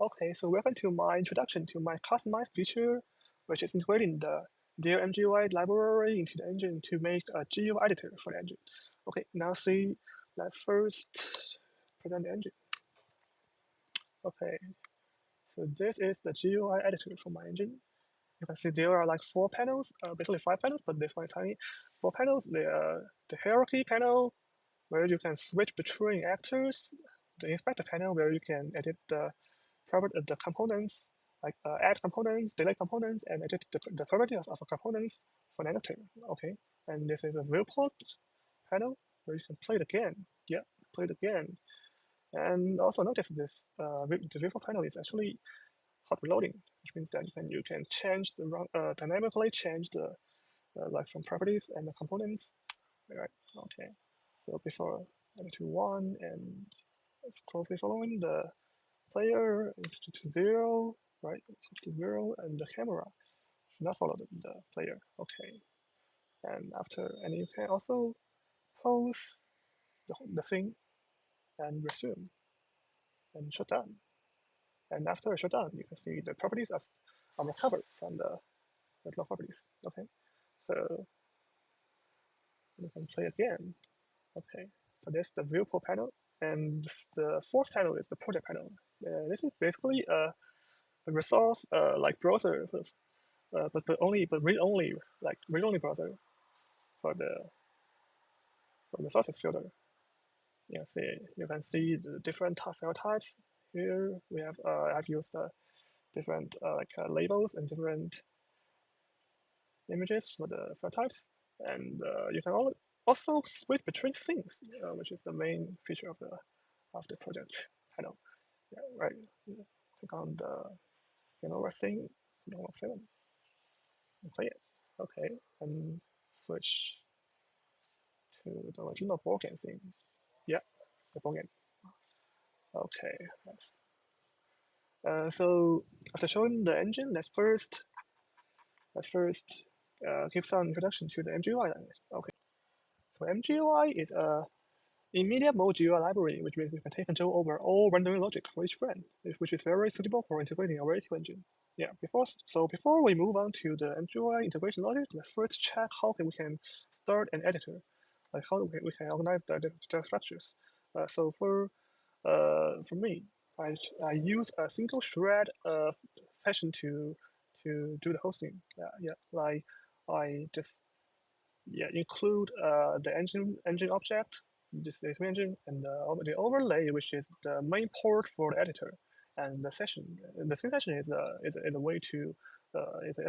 Okay, so welcome to my introduction to my customized feature, which is integrating the Dear MGUI library into the engine to make a GUI editor for the engine. Okay, now see, let's first present the engine. Okay, so this is the GUI editor for my engine. You can see there are like 4 panels, basically 5 panels, but this one is tiny. 4 panels, the hierarchy panel, where you can switch between actors, the inspector panel, where you can edit the components, like add components, delete components, and edit the property of components for an editor. Okay, and this is a viewport panel where you can play it again. Yeah, play it again. And also notice this the viewport panel is actually hot reloading, which means that you can change the dynamically change the like some properties and the components. Right. Okay. So before editor 1 and it's closely following the player to 0, right? To 0, and the camera should not follow the player. Okay. And you can also pause the thing and resume and shut down. And after shutdown, you can see the properties are recovered from the regular properties. Okay. So you can play again. Okay. So this is the viewport panel, and the fourth panel is the project panel. This is basically a resource like browser, but read only browser for the source filter. You can see the different file types here. We have I've used different labels and different images for the file types, and you can also switch between things, which is the main feature of the project panel. Yeah, right. Click on the over thing, 7, and play it. Okay, and switch to the original board game thing. Yeah, the board game. Okay, nice. So after showing the engine, let's first give some introduction to the MGUI. Okay, so MGUI is a immediate mode GUI library, which means we can take control over all rendering logic for each frame, which is very suitable for integrating a relative engine. Yeah, before we move on to the MGUI integration logic, let's first check how we can start an editor, like how we can organize the structures. So for me, I use a single thread session to do the hosting. Yeah, like I just include the engine object, this engine, and the overlay, which is the main port for the editor, and the session. The same session is a way to is an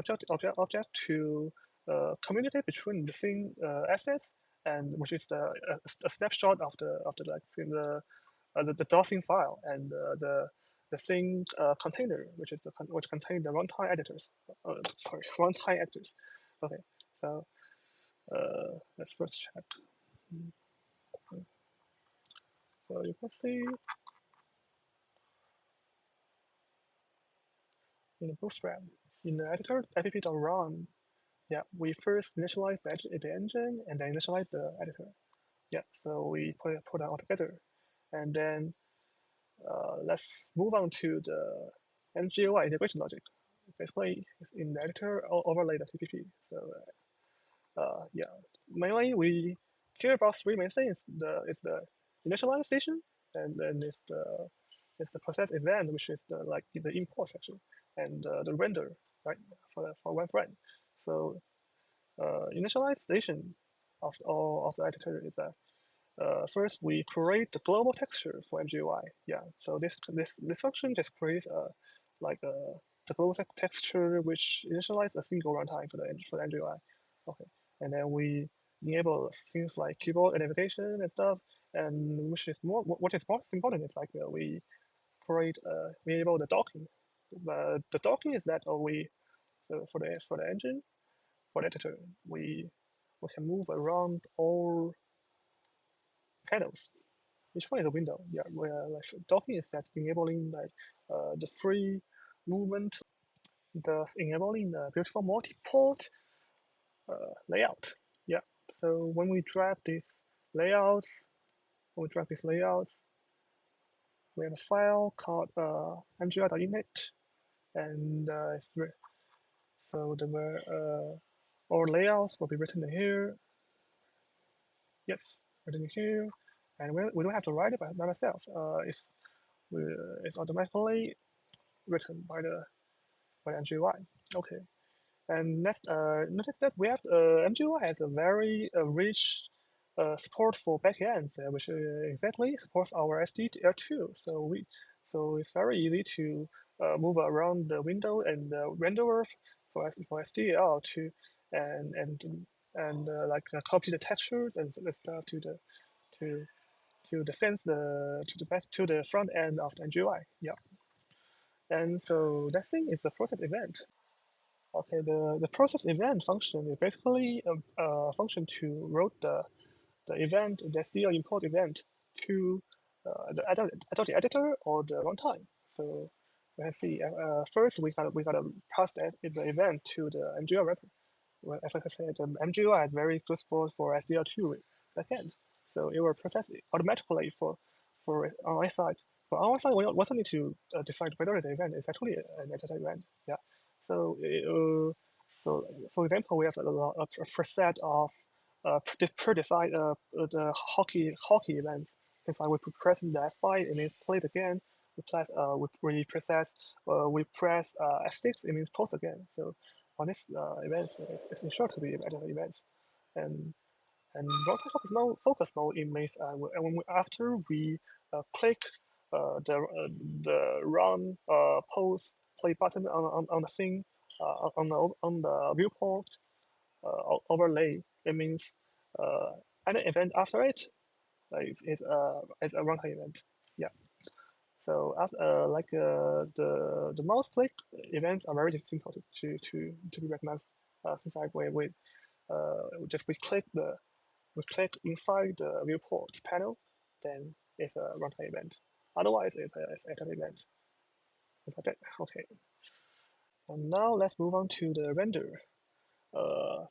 object to communicate between the same assets, and which is a snapshot of the like in the DOSing file and the thing container, which contains the runtime editors. Sorry, runtime editors. Okay, so let's first check. So you can see in the Bootstrap, in the editor app.run, yeah, we first initialize the engine and then initialize the editor. Yeah, so we put them all together, and then let's move on to the MGUI integration logic. Basically, it's in the editor overlay the TPP. So yeah, mainly we care about 3 main things. It's the initialization, and then it's the process event, which is the import section, and the render, right, for one frame. So initialization of all of the editor is that first we create the global texture for MGUI. Yeah, so this function just creates the global texture which initializes a single runtime for the MGUI. Okay, and then we enable things like keyboard identification and stuff, and what is most important is like we enable the docking. The docking is that so for the engine for the editor we can move around all panels. Each one is a window. Yeah, where like docking is that enabling the free movement, thus enabling the beautiful multi-port layout. Yeah. So when we drag these layouts, we have a file called mgr.init, and so our layout will be written here. Yes, written here, and we don't have to write it by ourselves. It's automatically written by the MGUI. Okay. And next, notice that we have MGUI has a very rich support for backends, which exactly supports our SDL2. So it's very easy to move around the window and renderer for SDL to and and like copy the textures and the stuff to to the sense the to the back to the front end of the MGUI. Yeah. And so that thing is the process event. Okay, the process event function is basically a function to route the event, the SDL import event to the editor or the runtime. So let's see. First, we gotta pass the event to the MGL wrapper. Well, as I said, the MGL is very good for SDL2 backend. So it will process it automatically for on our side. For our side, we also need to decide whether the event is actually an editor event. Yeah. So, so for example, we have a preset of pre-decide the hockey events. It's like we press the F5 and it plays again. We process we press F6 it means pause again. So on this events, it's ensured to be editor events, and runtime focus mode it means after we click the run pause play button on the thing on the viewport overlay, it means any event after it is a runtime event. Yeah. So after the mouse click events are very simple to be recognized. Since like we click inside the viewport panel, then it's a runtime event. Otherwise, it's an event. It's like that. Okay. And now let's move on to the render. Uh,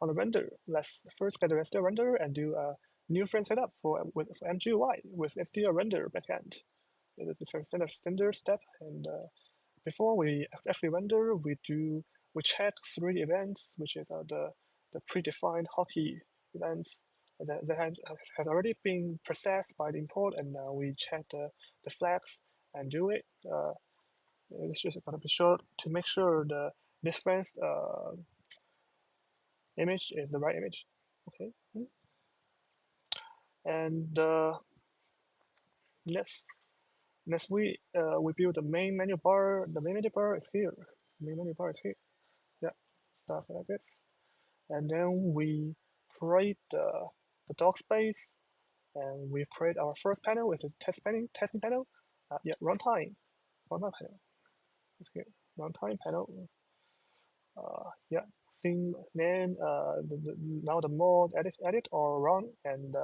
on the render, let's first get the SDL render and do a new frame setup for MGUI with SDL render backend. It is the first standard step, and before we actually render, we check three events, which is the predefined hockey events that has already been processed by the import, and now we check the flags and do it. It's just gonna be sure to make sure the difference image is the right image. Okay. And next, we build the main menu bar. The main menu bar is here. The main menu bar is here. Yeah, stuff like this. And then we create the dock space, and we create our first panel, which is testing panel. Yeah, runtime panel. It's here. Runtime panel. Yeah, theme name. Now the mode edit or run and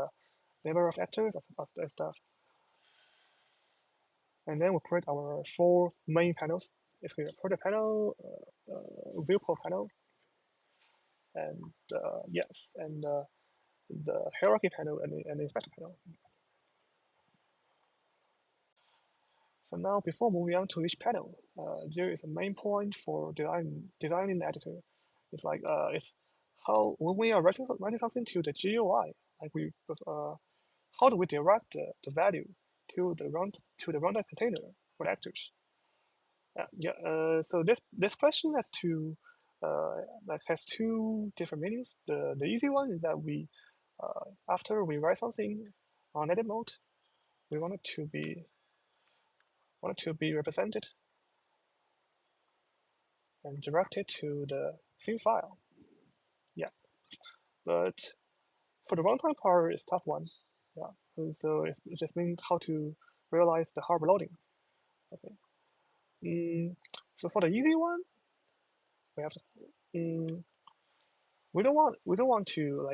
number of actors and stuff. And then we create our four main panels. It's here, product panel, viewport panel, and yes, and the hierarchy panel and the inspector panel. So now, before moving on to each panel, there is a main point for designing the editor. It's like it's how when we are writing something to the GUI, like how do we direct the value to the runtime container for the actors? Yeah. So this question has two different meanings. The easy one is that after we write something on edit mode, we want it to be represented and directed to the theme file. Yeah. But for the runtime part, it's tough one. Yeah. So it just means how to realize the hardware loading. Okay. So for the easy one, we have to. We don't want to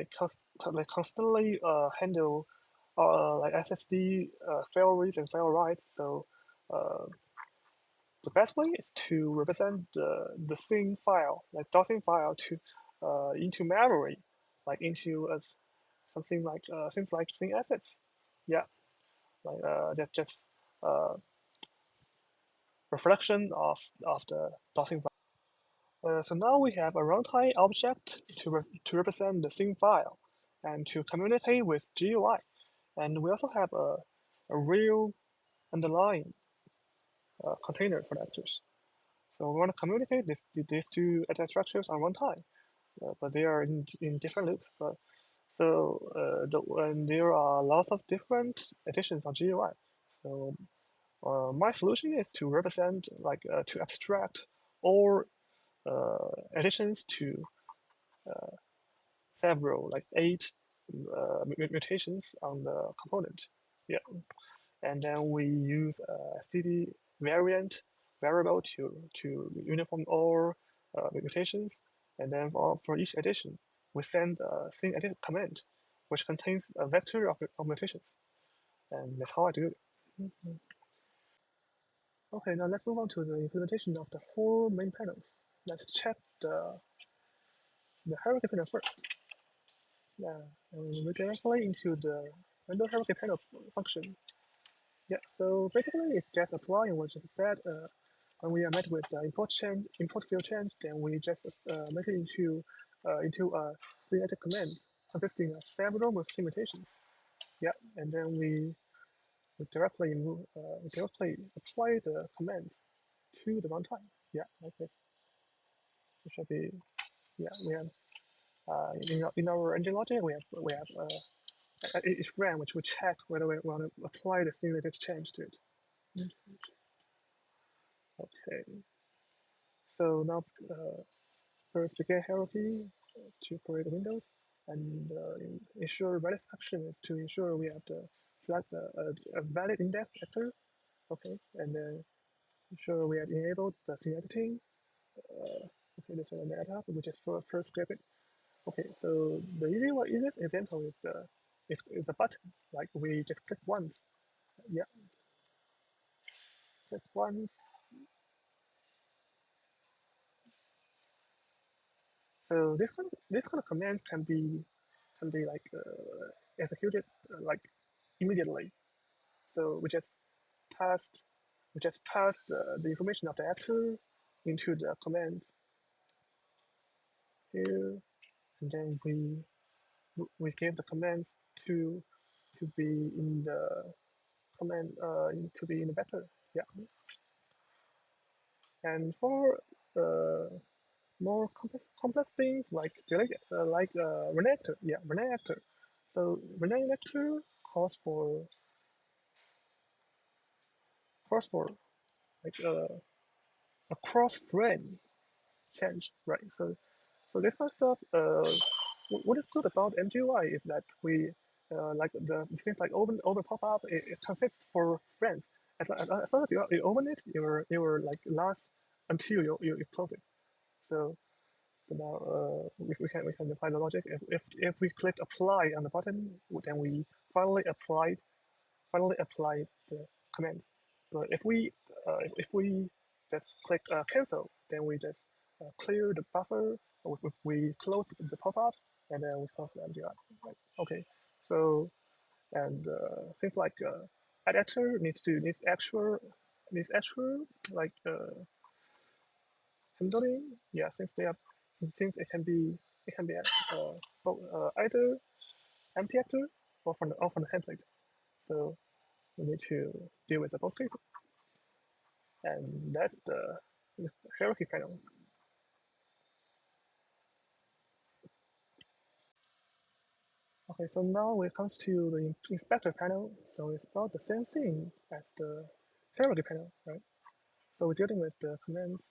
constantly handle like SSD fail reads and fail writes. So uh, the best way is to represent the thing file, like .thing file, to into memory, like into something like things like thing assets. Yeah, like that just uh, reflection of the dotting file. So now we have a runtime object to represent the same file and to communicate with GUI. And we also have a real underlying container for the actors. So we want to communicate these two data structures on runtime, but they are in different loops. But so and there are lots of different editions of GUI. So my solution is to represent to abstract all additions to several like 8 mutations on the component. Yeah, and then we use a std variant variable to uniform all mutations, and then for each addition we send a sing edit command which contains a vector of mutations, and that's how I do it. Okay, now let's move on to the implementation of the 4 main panels. Let's check the hierarchy panel first. Yeah, and we go directly into the vendor hierarchy panel function. Yeah, so basically it's just applying what you said. When we are met with the import field change, then we just make it into a synthetic command consisting of several simulations. Yeah, and then we directly apply the commands to the runtime. Yeah, like this. It should be, yeah, we have in our engine logic we have each frame which we check whether we want to apply the simulated change to it. Okay, so now first begin hierarchy to create windows, and ensure valid action is to ensure we have to select a valid index actor. Okay, and then ensure we have enabled the scene editing. Okay, this is an add which is for first script. Okay, so the easiest example is the button. Like we just click once. Yeah, click once. So this kind of commands can be like executed like immediately. So we just pass the information of the actor into the commands here, and then we give the commands to be in the command to be in the vector. Yeah, and for more complex things like delete rename actor. Yeah, rename actor. So rename actor calls for like a cross frame change, right? So this kind of stuff. What is good about MGUI is that we like the things like open pop up. It consists for friends. As long as you open it, it will like last until you close it. So so now we can apply the logic. If we click apply on the button, then we finally applied finally apply the commands. But if we just click cancel, then we just clear the buffer. We close the pop-up, and then we close the MGI. Right? Okay. So and things like editor needs actual like handling. Yeah, since it can be either empty actor or from the template. So we need to deal with the both cases. And that's the hierarchy panel. Okay, so now it comes to the inspector panel. So it's about the same thing as the hierarchy panel, right? So we're dealing with the commands.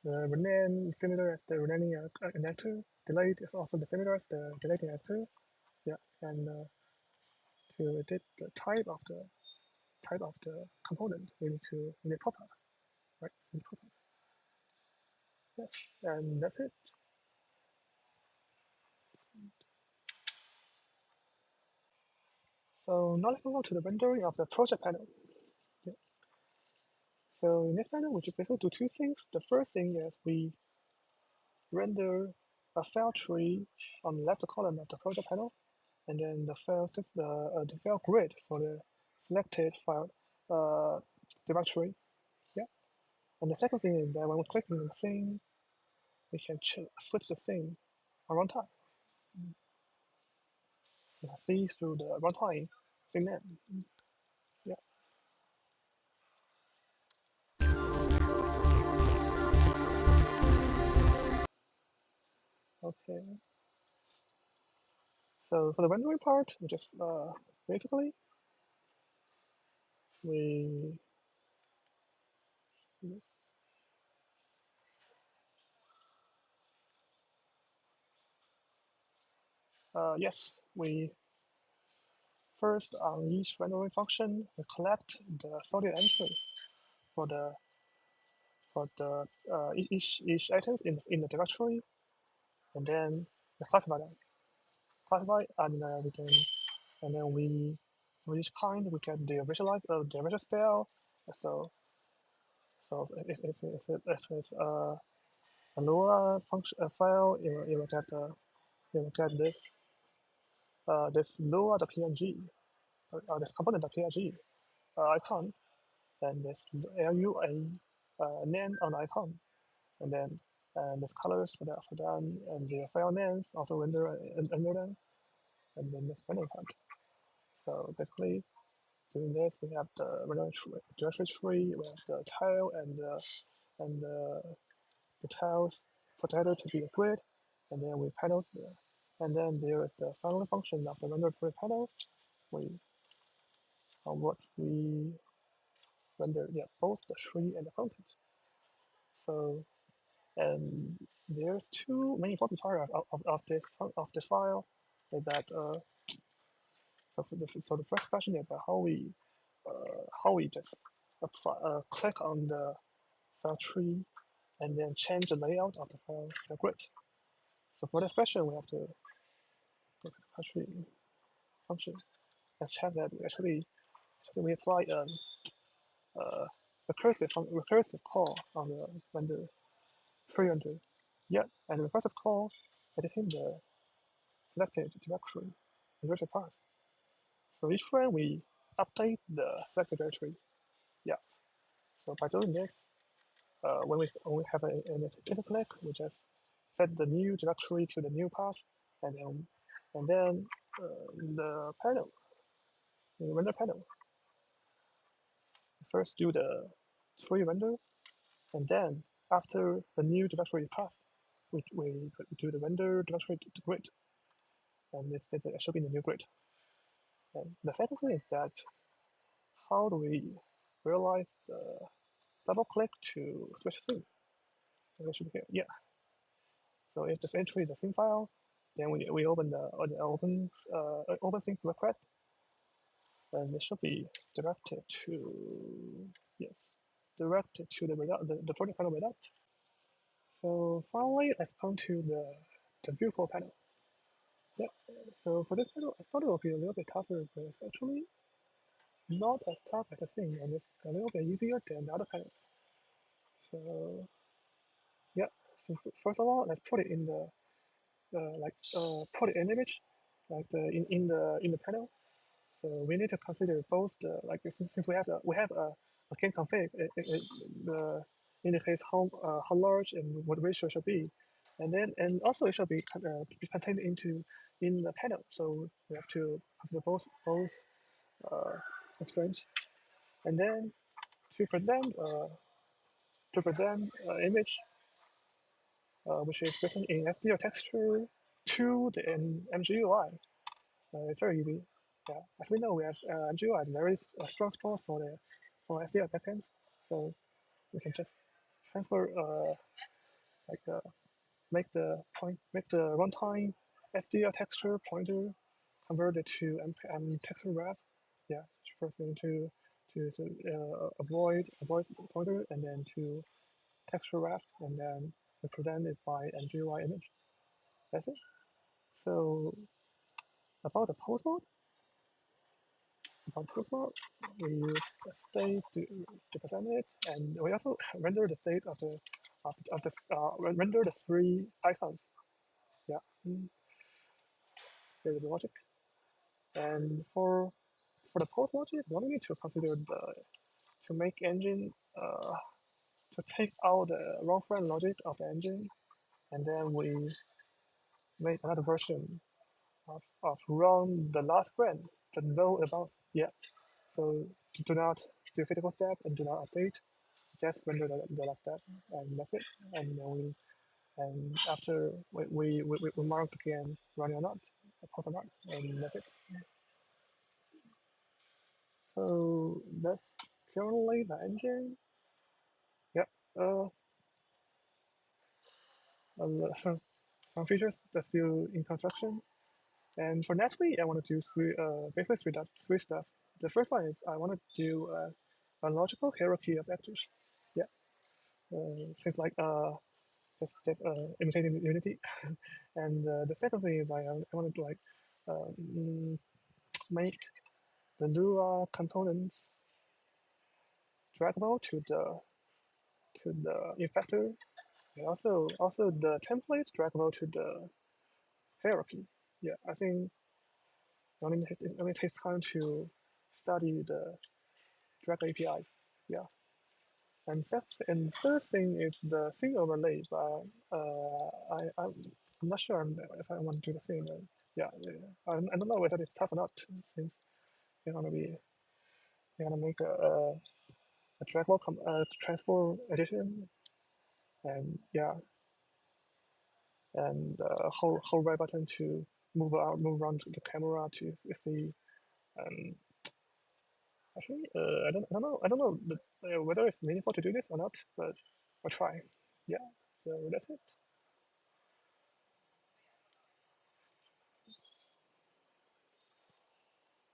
The rename is similar as the renaming an actor. Delete is also the similar as the deleting actor. Yeah, and to edit the type of the component, we need pop up, right? We need pop up. Yes, and that's it. So now let's move on to the rendering of the project panel. Yeah. So in this panel, we just basically do two things. The first thing is we render a file tree on the left column of the project panel, and then the file grid for the selected file uh, directory. Yeah. And the second thing is that when we're clicking the scene, we can switch the scene on runtime. You can see through the runtime scene name. Yeah. Okay. So for the rendering part, we just basically we yes, we first on each rendering function we collect the solid entry for each items in the directory, and then we classify them. Classify, and we can, and then we for each kind we get the visual style. So if it's a lower function file, you will get this Lua.png this component.png icon, and this LUA name on the icon, and then there's colors for them, and the file names also render under them, and then this render part. So basically, doing this, we have the directory tree, we have the tile, and the tiles put together to be a grid, and then we panels there. And then there is the final function of the render tree panel. We what we render, yeah, both the tree and the content. So and there's two main important parts of this file. Is that so the first question is how we just click on the file tree and then change the layout of the file the grid. So for this question, we have to go to the file tree function. Let's check that actually we apply a recursive call on the render free render. Yeah, and the recursive call editing the selected directory in virtual path. So each frame we update the selected directory. Yeah. So by doing this, when we have an interconnect, we just set the new directory to the new path, and then the panel, the render panel, first do the tree render, and then after the new directory is passed, we do the render directory to grid, and it should be in the new grid. And the second thing is that how do we realize the double click to switch scene? It should be here. Yeah. So if the entry is a scene file, then we open the open sync request, and it should be directed to yes, directed to the project panel result. So finally, let's come to the viewport panel. Yeah. So for this panel, I thought it would be a little bit tougher, but it's actually not as tough as I think, and it's a little bit easier than the other panels. So yeah. So first of all, let's put it in the put it in image, like in the panel. So we need to consider both the since we have a can config, the indicates how large and what ratio should be, and also it should be contained in the panel. So we have to consider both constraints, and then to present image which is written in SD texture to the MGUI. It's very easy. Yeah, as we know, we have MGUI has very strong support for SDL backends, so we can just transfer like make the runtime SDL texture pointer converted to texture wrap. Yeah, first we need to avoid pointer, and then to texture wrap, and then represent it by MGUI image. That's it. So about the post mode, we use the state to present it, and we also render the state render the three icons. Yeah, there's the logic. And for the post logic, we only need to consider to make engine to take out the wrong frame logic of the engine, and then we make another version of run the last frame, the no abouts. Yeah. So do not do physical step and do not update. Just render the last step, and that's it. And then after we mark again running or not, pause or not, and that's it. So that's currently the engine. Yeah. Uh, some features that's still in construction. And for next week, I want to do basically three stuff. The first one is I want to do a logical hierarchy of actors. Yeah. Things like imitating Unity. And the second thing is I want to like make the Lua components draggable to the infactor, and also the templates draggable to the hierarchy. Yeah, I think it only takes time to study the drag APIs. Yeah, and third thing is the thing overlay, but I'm not sure if I want to do the thing. Yeah, I don't know whether it's tough or not since they're gonna be they're gonna make a draggable transform edition, and yeah, and hold right button to move around the camera to see. Um, Actually, I don't know whether it's meaningful to do this or not, but I'll try. Yeah, so that's it.